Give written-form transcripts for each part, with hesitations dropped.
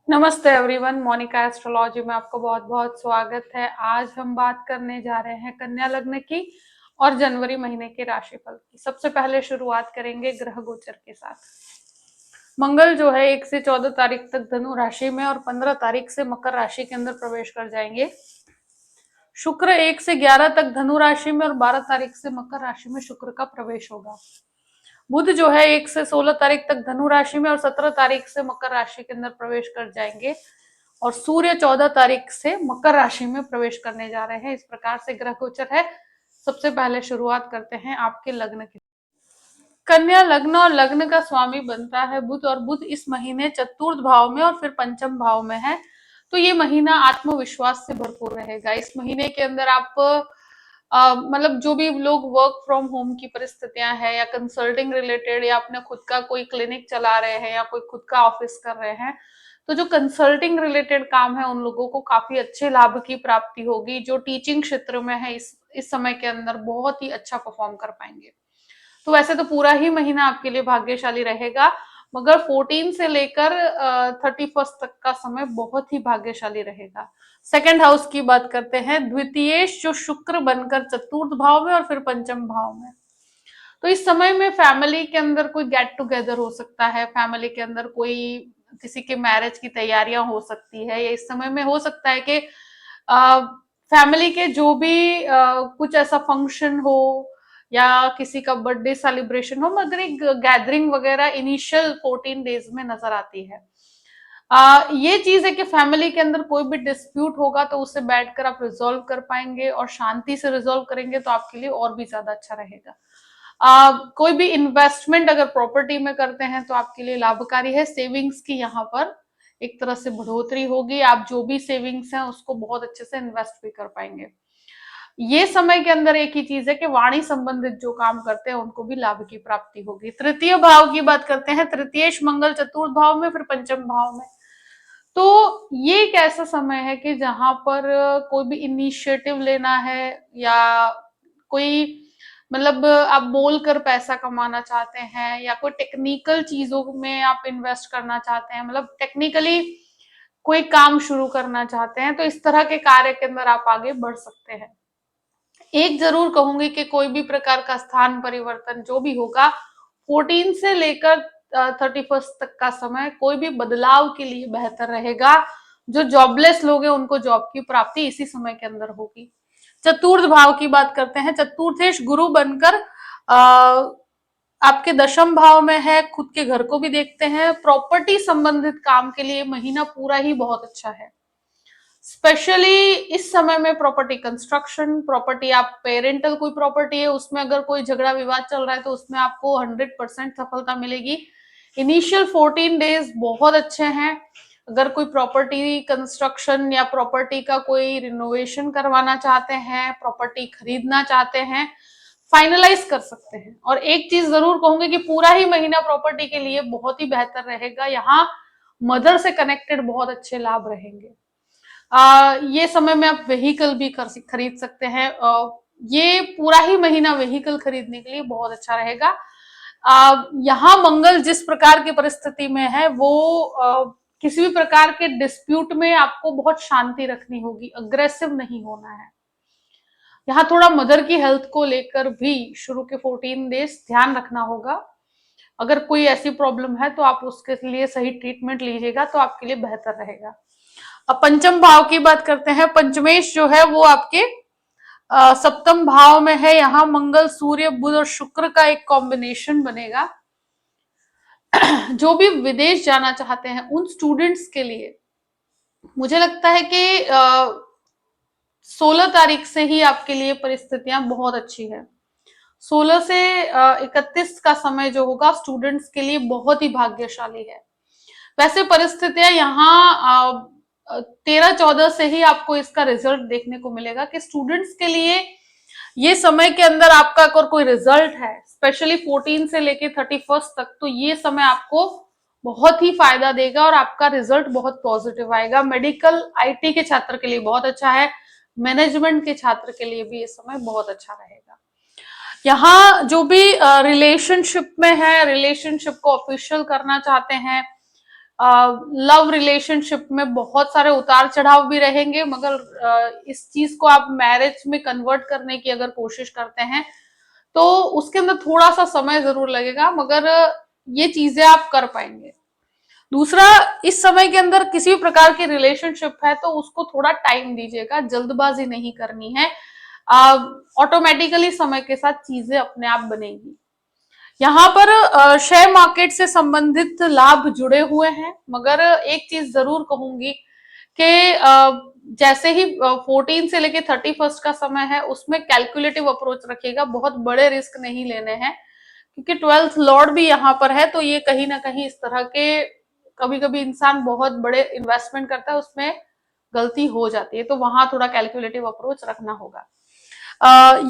नमस्ते everyone, Monika astrology में आपका बहुत बहुत स्वागत है। आज हम बात करने जा रहे हैं कन्या लग्न की और जनवरी महीने के राशिफल की। सबसे पहले शुरुआत करेंगे ग्रह गोचर के साथ। मंगल जो है 1 से 14 तारीख तक धनु राशि में और 15 तारीख से मकर राशि के अंदर प्रवेश कर जाएंगे। शुक्र 1 से 11 तक धनु राशि में और 12 तारीख से मकर राशि में शुक्र का प्रवेश होगा। बुध जो है 1 से 16 तारीख तक धनु राशि में और 17 तारीख से मकर राशि के अंदर प्रवेश कर जाएंगे और सूर्य 14 तारीख से मकर राशि में प्रवेश करने जा रहे हैं। इस प्रकार से ग्रह गोचर है। सबसे पहले शुरुआत करते हैं आपके लग्न की। कन्या लग्न और लग्न का स्वामी बनता है बुध, और बुध इस महीने चतुर्थ भाव में और फिर पंचम भाव में है। तो ये महीना आत्मविश्वास से भरपूर रहेगा। इस महीने के अंदर आप मतलब जो भी लोग वर्क फ्रॉम होम की परिस्थितियां हैं या कंसल्टिंग रिलेटेड या अपने खुद का कोई क्लिनिक चला रहे हैं या कोई खुद का ऑफिस कर रहे हैं, तो जो कंसल्टिंग रिलेटेड काम है उन लोगों को काफी अच्छे लाभ की प्राप्ति होगी। जो टीचिंग क्षेत्र में है इस समय के अंदर बहुत ही अच्छा परफॉर्म कर पाएंगे। तो वैसे तो पूरा ही महीना आपके लिए भाग्यशाली रहेगा, मगर 14 से लेकर 31 तक का समय बहुत ही भाग्यशाली रहेगा। सेकंड हाउस की बात करते हैं। द्वितीयेश जो शुक्र बनकर चतुर्थ भाव में और फिर पंचम भाव में, तो इस समय में फैमिली के अंदर कोई गेट टुगेदर हो सकता है। फैमिली के अंदर कोई किसी के मैरिज की तैयारियां हो सकती है, या इस समय में हो सकता है कि फैमिली के जो भी कुछ ऐसा फंक्शन हो या किसी का बर्थडे सेलिब्रेशन हो, मगर एक गैदरिंग वगैरह इनिशियल 14 डेज में नजर आती है। ये चीज है कि फैमिली के अंदर कोई भी डिस्प्यूट होगा तो उसे बैठकर आप रिजोल्व कर पाएंगे, और शांति से रिजोल्व करेंगे तो आपके लिए और भी ज्यादा अच्छा रहेगा। कोई भी इन्वेस्टमेंट अगर प्रॉपर्टी में करते हैं तो आपके लिए लाभकारी है। सेविंग्स की यहाँ पर एक तरह से बढ़ोतरी होगी। आप जो भी सेविंग्स हैं उसको बहुत अच्छे से इन्वेस्ट भी कर पाएंगे। ये समय के अंदर एक ही चीज है कि वाणी संबंधित जो काम करते हैं उनको भी लाभ की प्राप्ति होगी। तृतीय भाव की बात करते हैं। तृतीयेश मंगल चतुर्थ भाव में, फिर पंचम भाव में। तो ये एक ऐसा समय है कि जहां पर कोई भी इनिशिएटिव लेना है, या कोई मतलब आप बोलकर पैसा कमाना चाहते हैं, या कोई टेक्निकल चीजों में आप इन्वेस्ट करना चाहते हैं, मतलब टेक्निकली कोई काम शुरू करना चाहते हैं, तो इस तरह के कार्य के अंदर आप आगे बढ़ सकते हैं। एक जरूर कहूंगी कि कोई भी प्रकार का स्थान परिवर्तन जो भी होगा, 14 से लेकर 31 तक का समय कोई भी बदलाव के लिए बेहतर रहेगा। जो जॉबलेस लोग हैं उनको जॉब की प्राप्ति इसी समय के अंदर होगी। चतुर्थ भाव की बात करते हैं। चतुर्थेश गुरु बनकर आपके दशम भाव में है। खुद के घर को भी देखते हैं। प्रॉपर्टी संबंधित काम के लिए महीना पूरा ही बहुत अच्छा है। स्पेशली इस समय में प्रॉपर्टी कंस्ट्रक्शन, प्रॉपर्टी आप पेरेंटल कोई प्रॉपर्टी है उसमें अगर कोई झगड़ा विवाद चल रहा है तो उसमें आपको 100% सफलता मिलेगी। इनिशियल 14 डेज बहुत अच्छे हैं। अगर कोई प्रॉपर्टी कंस्ट्रक्शन या प्रॉपर्टी का कोई रिनोवेशन करवाना चाहते हैं, प्रॉपर्टी खरीदना चाहते हैं, फाइनलाइज कर सकते हैं। और एक चीज जरूर कहूंगी कि पूरा ही महीना प्रॉपर्टी के लिए बहुत ही बेहतर रहेगा। यहाँ मदर से कनेक्टेड बहुत अच्छे लाभ रहेंगे। ये समय में आप व्हीकल भी खरीद सकते हैं। ये पूरा ही महीना व्हीकल खरीदने के लिए बहुत अच्छा रहेगा। यहाँ मंगल जिस प्रकार की परिस्थिति में है वो किसी भी प्रकार के डिस्प्यूट में आपको बहुत शांति रखनी होगी, अग्रेसिव नहीं होना है। यहाँ थोड़ा मदर की हेल्थ को लेकर भी शुरू के 14 डेज ध्यान रखना होगा। अगर कोई ऐसी प्रॉब्लम है तो आप उसके लिए सही ट्रीटमेंट लीजिएगा तो आपके लिए बेहतर रहेगा। अब पंचम भाव की बात करते हैं। पंचमेश जो है वो आपके सप्तम भाव में है। यहाँ मंगल सूर्य बुध और शुक्र का एक कॉम्बिनेशन बनेगा। जो भी विदेश जाना चाहते हैं उन स्टूडेंट्स के लिए मुझे लगता है कि 16 तारीख से ही आपके लिए परिस्थितियां बहुत अच्छी है। 16 से 31 का समय जो होगा स्टूडेंट्स के लिए बहुत ही भाग्यशाली है। वैसे परिस्थितियां यहाँ 13-14 से ही आपको इसका रिजल्ट देखने को मिलेगा कि स्टूडेंट्स के लिए ये समय के अंदर आपका अगर कोई रिजल्ट है, स्पेशली 14 से लेके 31 तक, तो ये समय आपको बहुत ही फायदा देगा और आपका रिजल्ट बहुत पॉजिटिव आएगा। मेडिकल आईटी के छात्र के लिए बहुत अच्छा है। मैनेजमेंट के छात्र के लिए भी ये समय बहुत अच्छा रहेगा। यहाँ जो भी रिलेशनशिप में है, रिलेशनशिप को ऑफिशियल करना चाहते हैं, लव रिलेशनशिप में बहुत सारे उतार चढ़ाव भी रहेंगे, मगर इस चीज को आप मैरिज में कन्वर्ट करने की अगर कोशिश करते हैं तो उसके अंदर थोड़ा सा समय जरूर लगेगा, मगर ये चीजें आप कर पाएंगे। दूसरा, इस समय के अंदर किसी भी प्रकार की रिलेशनशिप है तो उसको थोड़ा टाइम दीजिएगा, जल्दबाजी नहीं करनी है। ऑटोमेटिकली समय के साथ चीजें अपने आप बनेगी। यहाँ पर शेयर मार्केट से संबंधित लाभ जुड़े हुए हैं, मगर एक चीज जरूर कहूंगी कि जैसे ही 14 से लेके 31 का समय है उसमें कैलकुलेटिव अप्रोच रखिएगा, बहुत बड़े रिस्क नहीं लेने हैं, क्योंकि 12th लॉर्ड भी यहाँ पर है, तो ये कहीं ना कहीं इस तरह के कभी कभी इंसान बहुत बड़े इन्वेस्टमेंट करता है, उसमें गलती हो जाती है, तो वहां थोड़ा कैलकुलेटिव अप्रोच रखना होगा।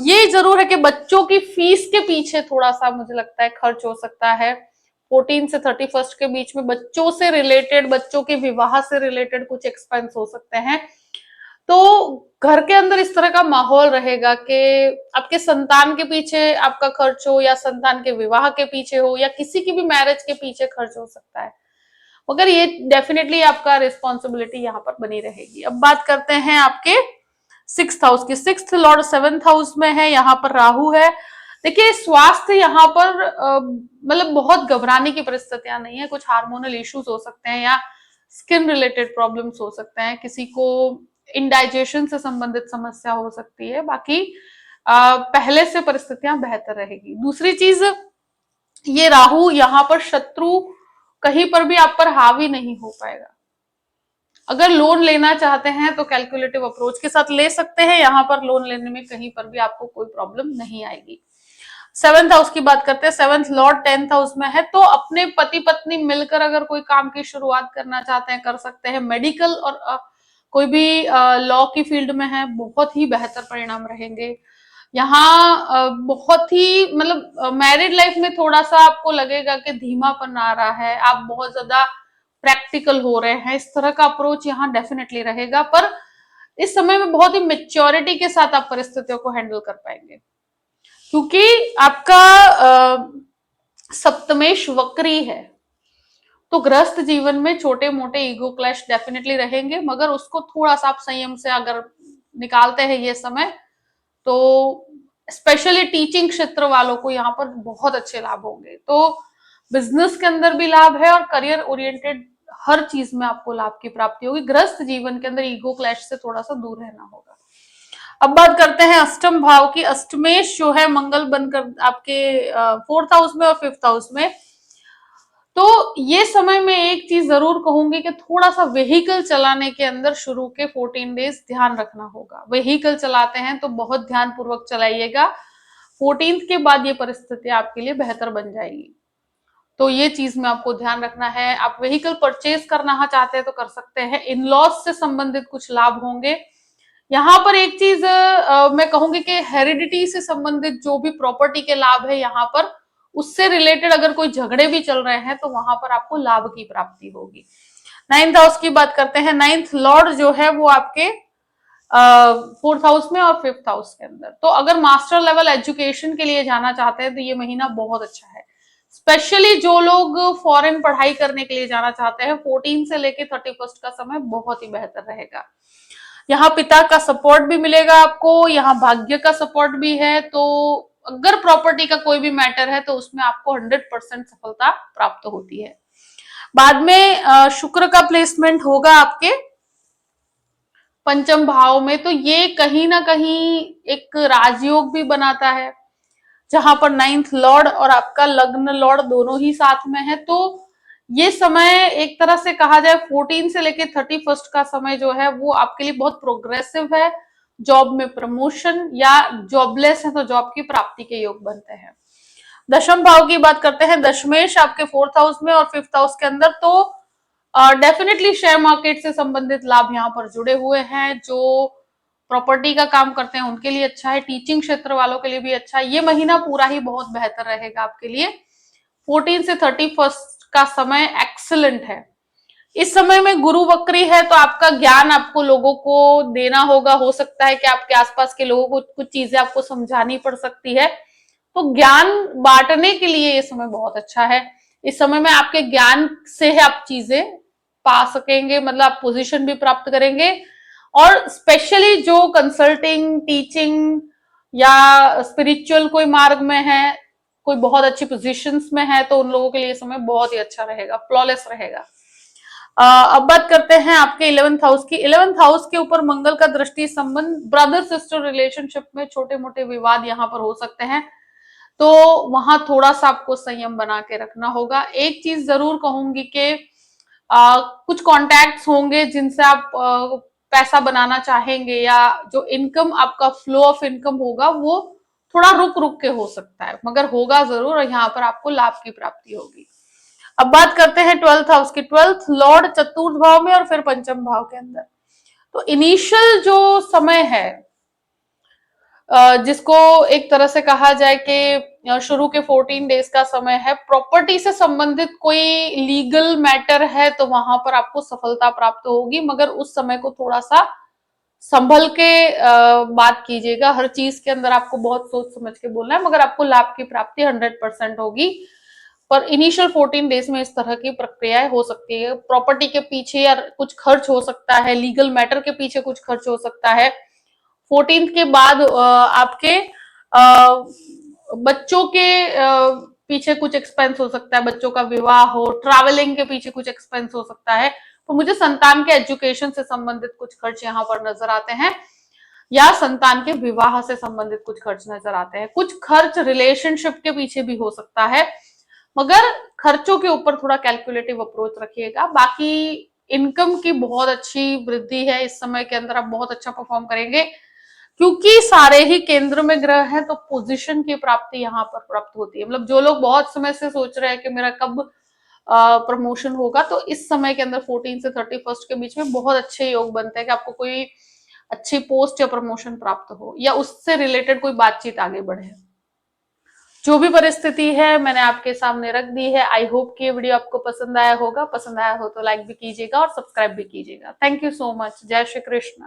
ये जरूर है कि बच्चों की फीस के पीछे थोड़ा सा मुझे लगता है खर्च हो सकता है। 14 से 31 के बीच में बच्चों से रिलेटेड, बच्चों के विवाह से रिलेटेड कुछ एक्सपेंस हो सकते हैं। तो घर के अंदर इस तरह का माहौल रहेगा कि आपके संतान के पीछे आपका खर्च हो, या संतान के विवाह के पीछे हो, या किसी की भी मैरिज के पीछे खर्च हो सकता है, मगर ये डेफिनेटली आपका रिस्पॉन्सिबिलिटी यहाँ पर बनी रहेगी। अब बात करते हैं आपके 6th हाउस की। 6th लॉर्ड 7th हाउस में है, यहाँ पर राहु है। देखिए, स्वास्थ्य यहाँ पर मतलब बहुत घबराने की परिस्थितियां नहीं है, कुछ हार्मोनल इश्यूज हो सकते हैं, या स्किन रिलेटेड प्रॉब्लम्स हो सकते हैं, किसी को इंडाइजेशन से संबंधित समस्या हो सकती है, बाकी पहले से परिस्थितियां बेहतर रहेगी। दूसरी चीज, ये राहु यहाँ पर शत्रु कहीं पर भी आप पर हावी नहीं हो पाएगा। अगर लोन लेना चाहते हैं तो कैलकुलेटिव अप्रोच के साथ ले सकते हैं, यहाँ पर लोन लेने में कहीं पर भी आपको कोई प्रॉब्लम नहीं आएगी। 7th हाउस की बात करते हैं। 7th लॉर्ड 10th हाउस में है, तो अपने पति पत्नी मिलकर अगर कोई काम की शुरुआत करना चाहते हैं कर सकते हैं। मेडिकल और कोई भी लॉ की फील्ड में है, बहुत ही बेहतर परिणाम रहेंगे। यहाँ बहुत ही मतलब मैरिड लाइफ में थोड़ा सा आपको लगेगा कि धीमापन आ रहा है, आप बहुत ज्यादा प्रैक्टिकल हो रहे हैं, इस तरह का अप्रोच यहाँ डेफिनेटली रहेगा, पर इस समय में बहुत ही मेच्योरिटी के साथ आप परिस्थितियों को हैंडल कर पाएंगे, क्योंकि आपका सप्तमेश वक्री है। तो गृहस्थ जीवन में छोटे मोटे ईगो क्लैश डेफिनेटली रहेंगे, मगर उसको थोड़ा सा आप संयम से अगर निकालते हैं ये समय, तो स्पेशली टीचिंग क्षेत्र वालों को यहाँ पर बहुत अच्छे लाभ होंगे। तो बिजनेस के अंदर भी लाभ है, और करियर ओरिएंटेड हर चीज में आपको लाभ की प्राप्ति होगी। गृहस्थ जीवन के अंदर ईगो क्लैश से थोड़ा सा दूर रहना होगा। अब बात करते हैं अष्टम भाव की। अष्टमेश जो है मंगल बनकर आपके 4th हाउस में और 5th हाउस में, तो ये समय में एक चीज जरूर कहूंगी कि थोड़ा सा व्हीकल चलाने के अंदर शुरू के 14 डेज ध्यान रखना होगा। व्हीकल चलाते हैं तो बहुत ध्यान पूर्वक चलाइएगा। 14th के बाद ये परिस्थिति आपके लिए बेहतर बन जाएगी, तो ये चीज में आपको ध्यान रखना है। आप व्हीकल परचेज करना चाहते हैं तो कर सकते हैं। इन लॉज से संबंधित कुछ लाभ होंगे। यहाँ पर एक चीज मैं कहूंगी कि हेरिडिटी से संबंधित जो भी प्रॉपर्टी के लाभ है, यहाँ पर उससे रिलेटेड अगर कोई झगड़े भी चल रहे हैं तो वहां पर आपको लाभ की प्राप्ति होगी। 9th हाउस की बात करते हैं। 9th लॉर्ड जो है वो आपके 4th हाउस में और 5th हाउस के अंदर, तो अगर मास्टर लेवल एजुकेशन के लिए जाना चाहते हैं तो ये महीना बहुत अच्छा है। स्पेशली जो लोग फॉरेन पढ़ाई करने के लिए जाना चाहते हैं, 14 से लेके 31 का समय बहुत ही बेहतर रहेगा। यहाँ पिता का सपोर्ट भी मिलेगा आपको, यहाँ भाग्य का सपोर्ट भी है, तो अगर प्रॉपर्टी का कोई भी मैटर है तो उसमें आपको 100% सफलता प्राप्त होती है। बाद में शुक्र का प्लेसमेंट होगा आपके पंचम भाव में, तो ये कहीं ना कहीं एक राजयोग भी बनाता है, जहां पर 9th लॉर्ड और आपका लग्न लॉर्ड दोनों ही साथ में है। तो ये समय एक तरह से कहा जाए 14 से लेके 31 का समय जो है वो आपके लिए बहुत प्रोग्रेसिव है। जॉब में प्रमोशन, या जॉबलेस है तो जॉब की प्राप्ति के योग बनते हैं। दशम भाव की बात करते हैं। दशमेश आपके 4th हाउस में और 5th हाउस के अंदर, तो डेफिनेटली शेयर मार्केट से संबंधित लाभ यहाँ पर जुड़े हुए हैं। जो प्रॉपर्टी का काम करते हैं उनके लिए अच्छा है, टीचिंग क्षेत्र वालों के लिए भी अच्छा है। ये महीना पूरा ही बहुत बेहतर रहेगा आपके लिए। 14 से 31 का समय एक्सीलेंट है। इस समय में गुरु वक्री है, तो आपका ज्ञान आपको लोगों को देना होगा। हो सकता है कि आपके आसपास के लोगों को कुछ चीजें आपको समझानी पड़ सकती है, तो ज्ञान बांटने के लिए ये समय बहुत अच्छा है। इस समय में आपके ज्ञान से आप चीजें पा सकेंगे, मतलब आप पोजीशन भी प्राप्त करेंगे। और स्पेशली जो कंसल्टिंग, टीचिंग या स्पिरिचुअल कोई मार्ग में है, कोई बहुत अच्छी पोजीशंस में है, तो उन लोगों के लिए समय बहुत ही अच्छा रहेगा, फ्लॉलेस रहेगा। अब बात करते हैं आपके 11th हाउस की। 11th हाउस के ऊपर मंगल का दृष्टि संबंध, ब्रदर सिस्टर रिलेशनशिप में छोटे मोटे विवाद यहाँ पर हो सकते हैं, तो वहां थोड़ा सा आपको संयम बना के रखना होगा। एक चीज जरूर कहूंगी कि कुछ कॉन्टैक्ट्स होंगे जिनसे आप पैसा बनाना चाहेंगे, या जो इनकम आपका फ्लो ऑफ इनकम होगा वो थोड़ा रुक रुक के हो सकता है, मगर होगा जरूर, और यहाँ पर आपको लाभ की प्राप्ति होगी। अब बात करते हैं 12th हाउस की। 12th लॉर्ड चतुर्थ भाव में और फिर पंचम भाव के अंदर। तो इनिशियल जो समय है, जिसको एक तरह से कहा जाए कि शुरू के 14 डेज का समय है, प्रॉपर्टी से संबंधित कोई लीगल मैटर है तो वहां पर आपको सफलता प्राप्त होगी, मगर उस समय को थोड़ा सा संभल के बात कीजिएगा। हर चीज के अंदर आपको बहुत सोच समझ के बोलना है, मगर आपको लाभ की प्राप्ति 100% होगी। पर इनिशियल 14 डेज में इस तरह की प्रक्रियाएं हो सकती है। प्रॉपर्टी के पीछे या कुछ खर्च हो सकता है, लीगल मैटर के पीछे कुछ खर्च हो सकता है। 14 के बाद आपके बच्चों के पीछे कुछ एक्सपेंस हो सकता है, बच्चों का विवाह हो, ट्रैवलिंग के पीछे कुछ एक्सपेंस हो सकता है। तो मुझे संतान के एजुकेशन से संबंधित कुछ खर्च यहाँ पर नजर आते हैं, या संतान के विवाह से संबंधित कुछ खर्च नजर आते हैं। कुछ खर्च रिलेशनशिप के पीछे भी हो सकता है, मगर खर्चों के ऊपर थोड़ा कैलकुलेटिव अप्रोच रखिएगा। बाकी इनकम की बहुत अच्छी वृद्धि है, इस समय के अंदर आप बहुत अच्छा परफॉर्म करेंगे, क्योंकि सारे ही केंद्र में ग्रह हैं, तो पोजीशन की प्राप्ति यहाँ पर प्राप्त होती है। मतलब जो लोग बहुत समय से सोच रहे हैं कि मेरा कब प्रमोशन होगा, तो इस समय के अंदर 14 से 31 के बीच में बहुत अच्छे योग बनते हैं कि आपको कोई अच्छी पोस्ट या प्रमोशन प्राप्त हो, या उससे रिलेटेड कोई बातचीत आगे बढ़े। जो भी परिस्थिति है मैंने आपके सामने रख दी है। आई होप कि ये वीडियो आपको पसंद आया होगा। पसंद आया हो तो लाइक भी कीजिएगा और सब्सक्राइब भी कीजिएगा। Thank you so much. जय श्री कृष्ण।